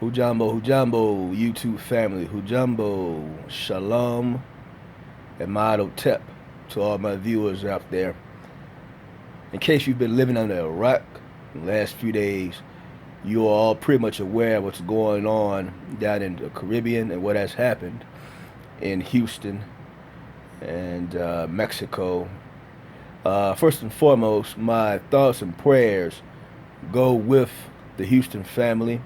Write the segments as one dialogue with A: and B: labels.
A: Hujambo, YouTube family. Hujambo, Shalom, and Mado Tep to all my viewers out there. In case you've been living under a rock in the last few days, you are all pretty much aware of what's going on down in the Caribbean and what has happened in Houston and Mexico. First and foremost, my thoughts and prayers go with the Houston family.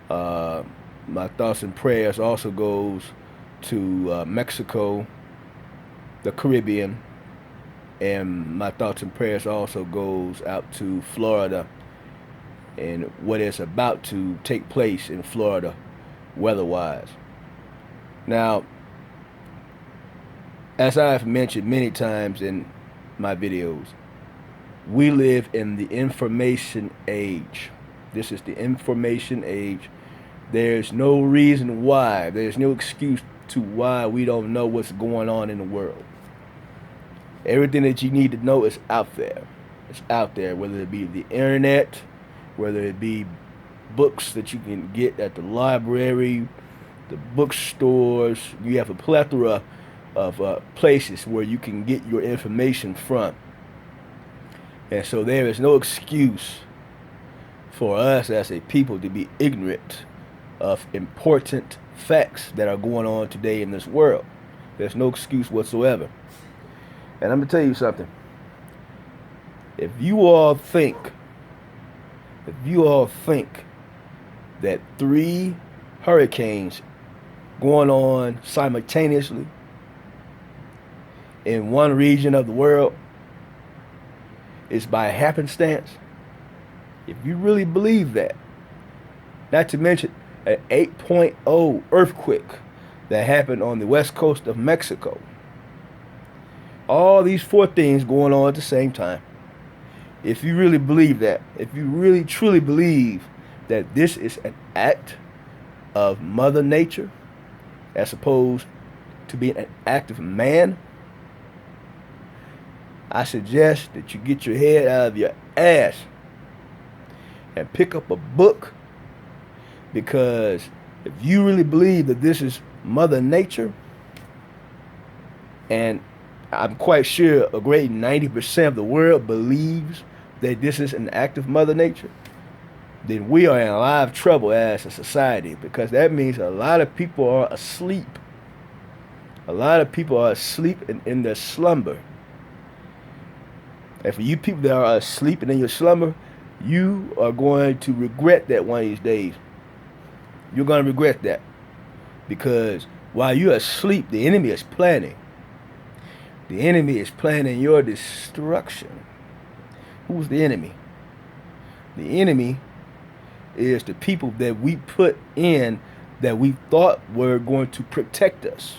A: My thoughts and prayers also goes to Mexico, the Caribbean, and my thoughts and prayers also goes out to Florida and what is about to take place in Florida weather-wise. Now, as I've mentioned many times in my videos, we live in the information age. This is the information age. There's no reason why, there's no excuse to why we don't know what's going on in the world. Everything that you need to know is out there. It's out there, whether it be the internet, whether it be books that you can get at the library, the bookstores. You have a plethora of places where you can get your information from. And so there is no excuse for us as a people to be ignorant of important facts that are going on today in this world. There's no excuse whatsoever. And I'm going to tell you something. If you all think that 3 hurricanes going on simultaneously in one region of the world is by happenstance, if you really believe that, not to mention an 8.0 earthquake that happened on the west coast of Mexico, all these 4 things going on at the same time, if you really believe that, if you really truly believe that this is an act of Mother Nature as opposed to being an act of man, I suggest that you get your head out of your ass and pick up a book, because if you really believe that this is Mother Nature, and I'm quite sure a great 90% of the world believes that this is an act of Mother Nature, then we are in a lot of trouble as a society, because that means a lot of people are asleep. A lot of people are asleep in their slumber. And for you people that are asleep and in your slumber, you are going to regret that one of these days. You're going to regret that. Because while you're asleep, the enemy is planning. The enemy is planning your destruction. Who's the enemy? The enemy is the people that we put in that we thought were going to protect us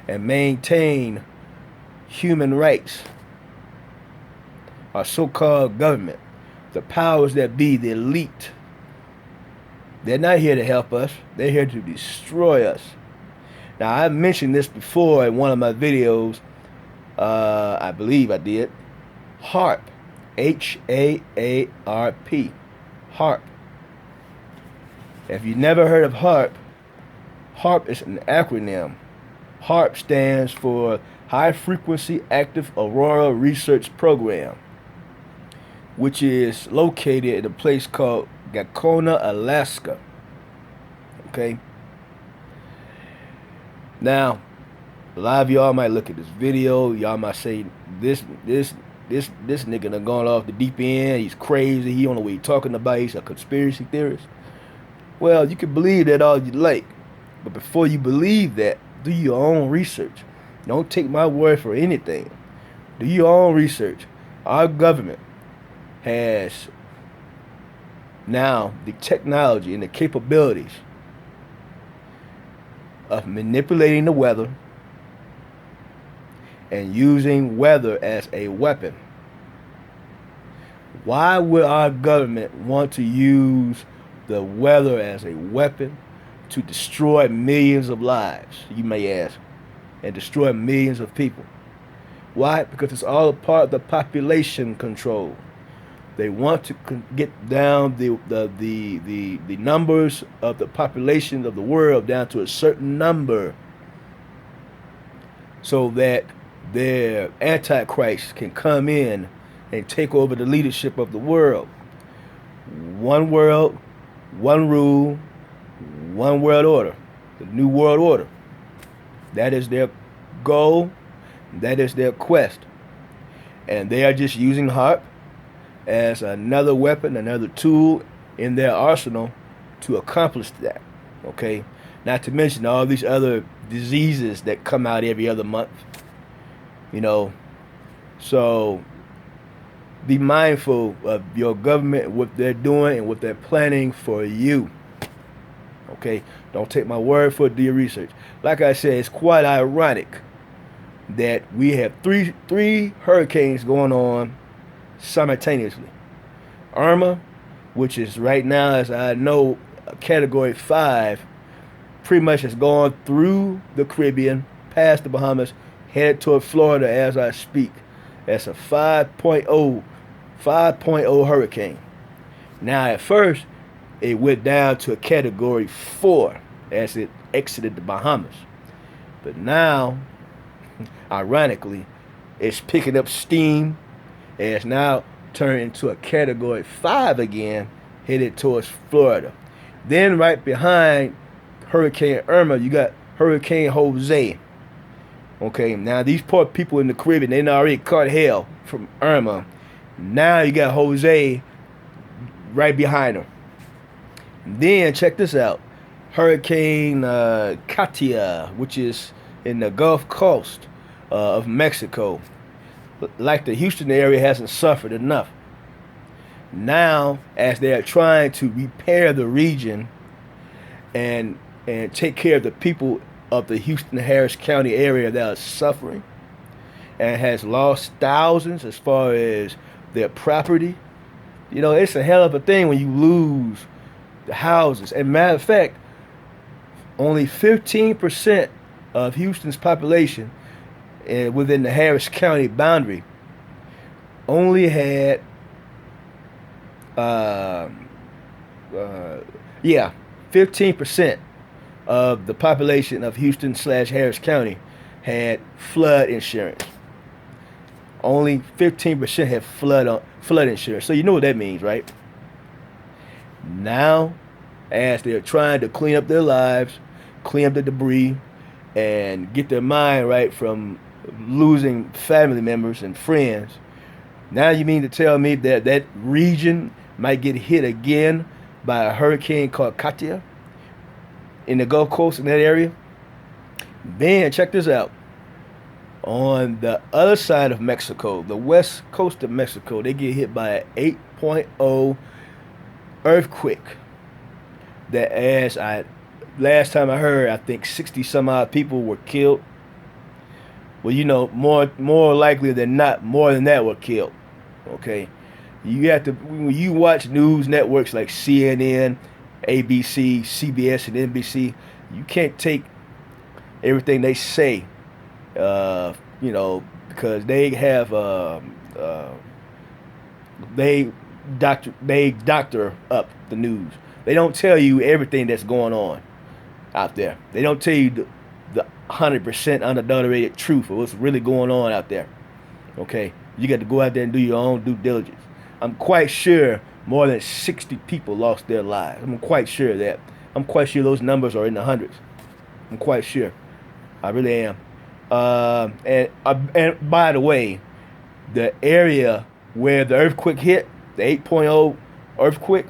A: and maintain human rights. Our so-called government, the powers that be, the elite. They're not here to help us. They're here to destroy us. Now, I mentioned this before in one of my videos. I believe I did. HAARP. H-A-A-R-P. HAARP. If you've never heard of HAARP, HAARP is an acronym. HAARP stands for High Frequency Active Aurora Research Program, which is located in a place called Gakona, Alaska. Okay? Now, a lot of y'all might look at this video, y'all might say, this nigga done gone off the deep end, he's crazy, he don't know what he's talking about, he's a conspiracy theorist. Well, you can believe that all you like, but before you believe that, do your own research. Don't take my word for anything. Do your own research. Our government has now the technology and the capabilities of manipulating the weather and using weather as a weapon. Why would our government want to use the weather as a weapon to destroy millions of lives, you may ask, and destroy millions of people? Why? Because it's all a part of the population control. They want to get down the numbers of the population of the world down to a certain number, so that their antichrist can come in and take over the leadership of the world. One world, one rule, one world order. The new world order. That is their goal. That is their quest. And they are just using HARP as another weapon, another tool in their arsenal to accomplish that. Okay? Not to mention all these other diseases that come out every other month. You know, so be mindful of your government, what they're doing, and what they're planning for you. Okay? Don't take my word for it, do your research. Like I said, it's quite ironic that we have three hurricanes going on simultaneously. Irma, which is right now, as I know, Category 5, pretty much has gone through the Caribbean, past the Bahamas, headed toward Florida as I speak. That's a 5.0 hurricane. Now, at first, it went down to a Category 4 as it exited the Bahamas. But now, ironically, it's picking up steam and it's now turned into a Category 5 again, headed towards Florida. Then right behind Hurricane Irma, you got Hurricane Jose. Okay, now these poor people in the Caribbean, they already caught hell from Irma. Now you got Jose right behind them. Then check this out. Hurricane Katia, which is in the Gulf Coast of Mexico. Like the Houston area hasn't suffered enough. Now, as they are trying to repair the region and take care of the people of the Houston-Harris County area that are suffering and has lost thousands as far as their property, you know, it's a hell of a thing when you lose the houses. And matter of fact, only 15% of Houston's population within the Harris County boundary only had 15% of the population of Houston/Harris County had flood insurance. Only 15% have flood insurance. So you know what that means, right? Now, as they're trying to clean up their lives, clean up the debris, and get their mind right from losing family members and friends, now you mean to tell me that that region might get hit again by a hurricane called Katia in the Gulf Coast in that area? Then check this out. On the other side of Mexico, the west coast of Mexico, they get hit by an 8.0 earthquake. That, last time I heard, I think 60 some odd people were killed. Well, you know, more likely than not, more than that were killed. Okay, you have to, when you watch news networks like CNN, ABC, CBS, and NBC, you can't take everything they say, you know, because they have they doctor up the news. They don't tell you everything that's going on out there. They don't tell you the 100% unadulterated truth of what's really going on out there. Okay, you got to go out there and do your own due diligence. I'm quite sure more than 60 people lost their lives. I'm quite sure of that. I'm quite sure those numbers are in the hundreds. I'm quite sure. I really am. And by the way, the area where the earthquake hit, the 8.0 earthquake,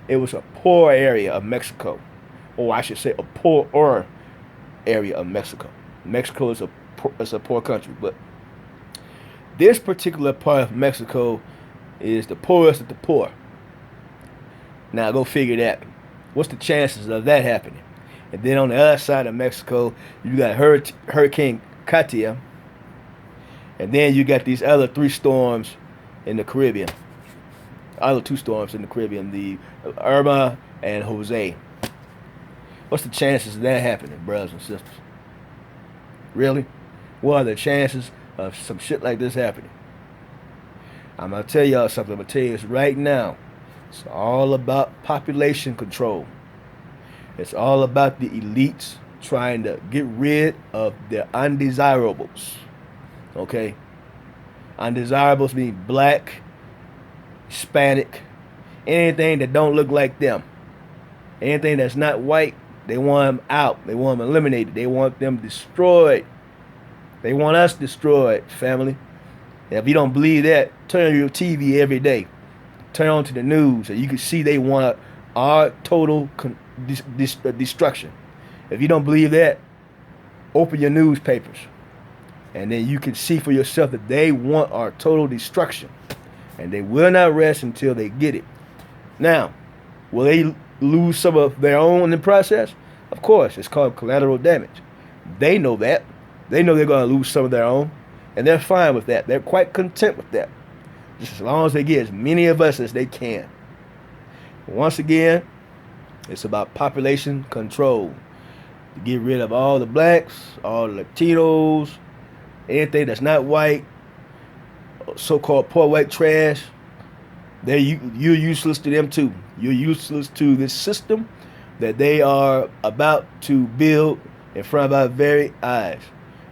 A: it was a poor area of Mexico. Or I should say a poorer area of Mexico. Mexico is a poor country, but this particular part of Mexico is the poorest of the poor. Now go figure that. What's the chances of that happening? And then on the other side of Mexico, you got Hurricane Katia, and then you got these other three storms in the Caribbean. Other two storms in the Caribbean, the Irma and Jose. What's the chances of that happening, brothers and sisters? Really? What are the chances of some shit like this happening? I'm going to tell y'all something. I'm going to tell you this right now. It's all about population control. It's all about the elites trying to get rid of their undesirables. Okay? Undesirables mean black, Hispanic, anything that don't look like them. Anything that's not white, they want them out. They want them eliminated. They want them destroyed. They want us destroyed, family. And if you don't believe that, turn on your TV every day. Turn on to the news, and you can see they want our total destruction. If you don't believe that, open your newspapers, and then you can see for yourself that they want our total destruction, and they will not rest until they get it. Now, will they lose some of their own in the process? Of course, it's called collateral damage. They know that. They know they're going to lose some of their own, and they're fine with that. They're quite content with that, just as long as they get as many of us as they can. Once again, it's about population control. To get rid of all the blacks, all the Latinos, anything that's not white, so-called poor white trash. You're useless to them too. You're useless to this system that they are about to build in front of our very eyes.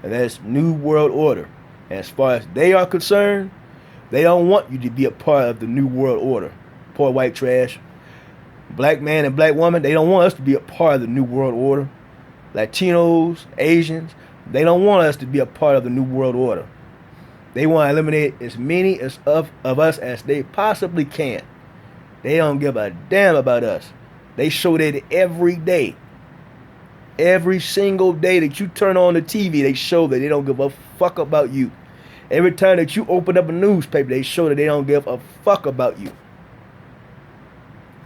A: And that's New World Order. And as far as they are concerned, they don't want you to be a part of the New World Order. Poor white trash. Black man and black woman, they don't want us to be a part of the New World Order. Latinos, Asians, they don't want us to be a part of the New World Order. They want to eliminate as many of us as they possibly can. They don't give a damn about us. They show that every day. Every single day that you turn on the TV, they show that they don't give a fuck about you. Every time that you open up a newspaper, they show that they don't give a fuck about you.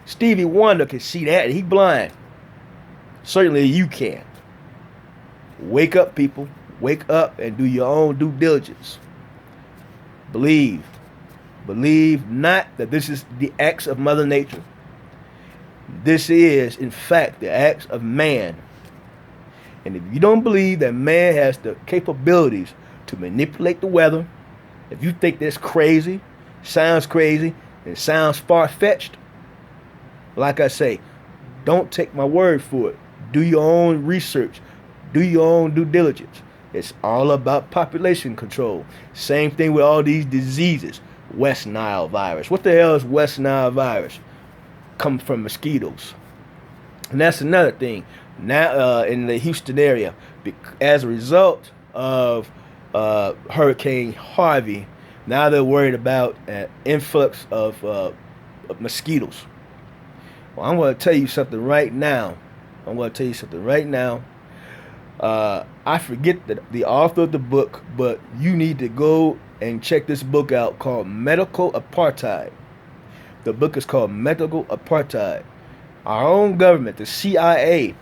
A: Stevie Wonder can see that. He blind. Certainly you can. Wake up, people. Wake up and do your own due diligence. Believe. Believe not that this is the acts of Mother Nature. This is, in fact, the acts of man. And if you don't believe that man has the capabilities to manipulate the weather, if you think that's crazy, sounds crazy, and sounds far-fetched, like I say, don't take my word for it. Do your own research. Do your own due diligence. It's all about population control. Same thing with all these diseases. West Nile virus. What the hell is West Nile virus? Comes from mosquitoes. And that's another thing. Now in the Houston area, as a result of Hurricane Harvey, now they're worried about an influx of mosquitoes. Well, I'm going to tell you something right now. I forget the author of the book, but you need to go and check this book out called Medical Apartheid. The book is called Medical Apartheid. Our own government, the CIA,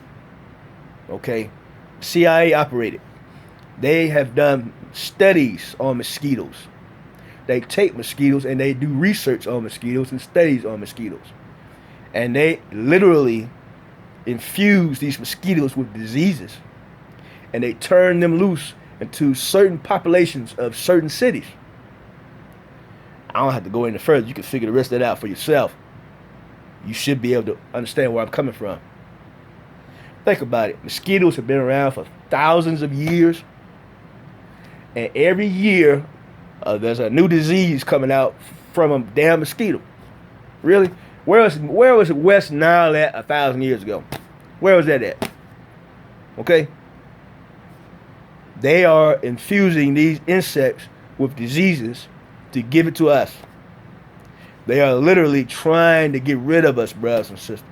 A: CIA operated. They have done studies on mosquitoes. They take mosquitoes and they do research on mosquitoes and studies on mosquitoes. And they literally infuse these mosquitoes with diseases. And they turn them loose into certain populations of certain cities. I don't have to go any further. You can figure the rest of that out for yourself. You should be able to understand where I'm coming from. Think about it. Mosquitoes have been around for thousands of years. And every year, there's a new disease coming out from a damn mosquito. Really? Where was West Nile at 1,000 years ago? Where was that at? Okay? They are infusing these insects with diseases to give it to us. They are literally trying to get rid of us, brothers and sisters.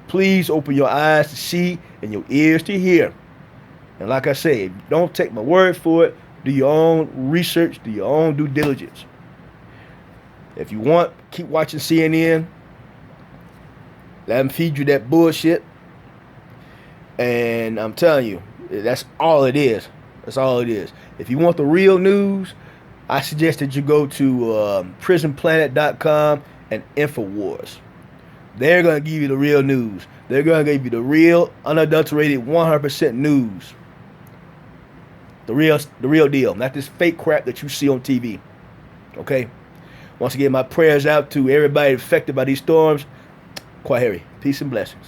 A: Please open your eyes to see and your ears to hear. And like I say, don't take my word for it. Do your own research. Do your own due diligence. If you want, keep watching CNN. Let them feed you that bullshit. And I'm telling you, that's all it is. That's all it is. If you want the real news, I suggest that you go to prisonplanet.com and InfoWars. They're going to give you the real news. They're going to give you the real, unadulterated, 100% news. The real deal. Not this fake crap that you see on TV. Okay? Once again, my prayers out to everybody affected by these storms. Kwaheri. Peace and blessings.